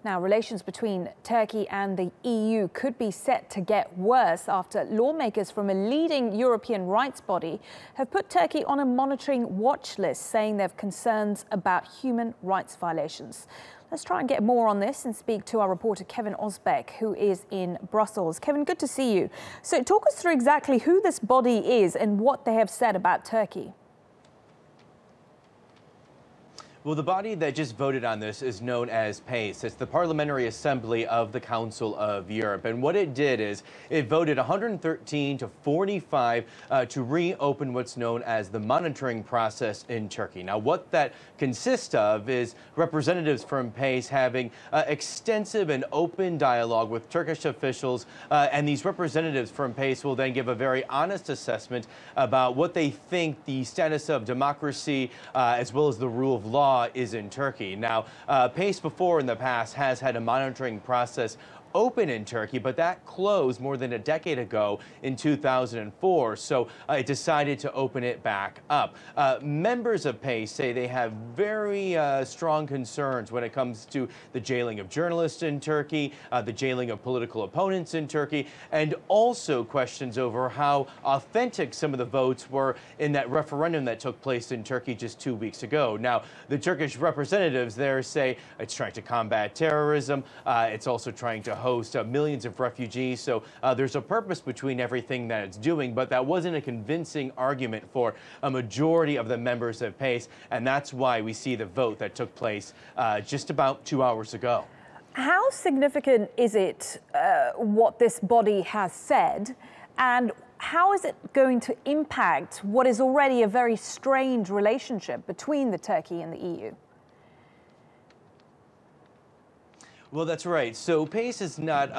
Now, relations between Turkey and the EU could be set to get worse after lawmakers from a leading European rights body have put Turkey on a monitoring watch list, saying they have concerns about human rights violations. Let's try and get more on this and speak to our reporter Kevin Osbeck, who is in Brussels. Kevin, good to see you. So talk us through exactly who this body is and what they have said about Turkey. Well, the body that just voted on this is known as PACE. It's the Parliamentary Assembly of the Council of Europe. And what it did is it voted 113 to 45 to reopen what's known as the monitoring process in Turkey. Now, what that consists of is representatives from PACE having extensive and open dialogue with Turkish officials. And these representatives from PACE will then give a very honest assessment about what they think the status of democracy as well as the rule of law is in Turkey. Now, PACE before in the past has had a monitoring process open in Turkey, but that closed more than a decade ago in 2004, so it decided to open it back up. Members of PACE say they have very strong concerns when it comes to the jailing of journalists in Turkey, the jailing of political opponents in Turkey, and also questions over how authentic some of the votes were in that referendum that took place in Turkey just 2 weeks ago. Now, the Turkish representatives there say it's trying to combat terrorism, it's also trying to host millions of refugees. So there's a purpose between everything that it's doing, but that wasn't a convincing argument for a majority of the members of PACE, and that's why we see the vote that took place just about 2 hours ago. How significant is it what this body has said, and how is it going to impact what is already a very strained relationship between the Turkey and the EU? Well, that's right. So PACE is not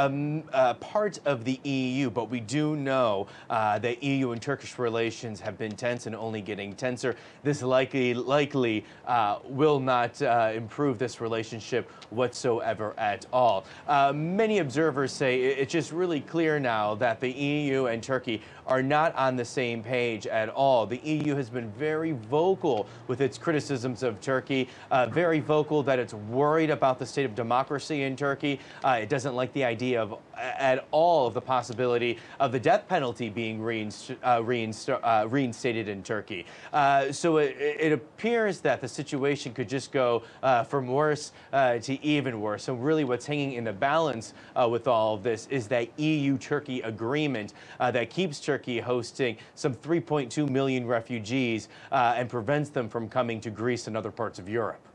part of the EU, but we do know that EU and Turkish relations have been tense and only getting tenser. This likely will not improve this relationship whatsoever at all. Many observers say it's just really clear now that the EU and Turkey are not on the same page at all. The EU has been very vocal with its criticisms of Turkey, very vocal that it's worried about the state of democracy in Turkey. It doesn't like the idea of at all of the possibility of the death penalty being reinstated in Turkey. So it appears that the situation could just go from worse to even worse. So really what's hanging in the balance with all of this is that EU-Turkey agreement that keeps Turkey hosting some 3.2 million refugees and prevents them from coming to Greece and other parts of Europe.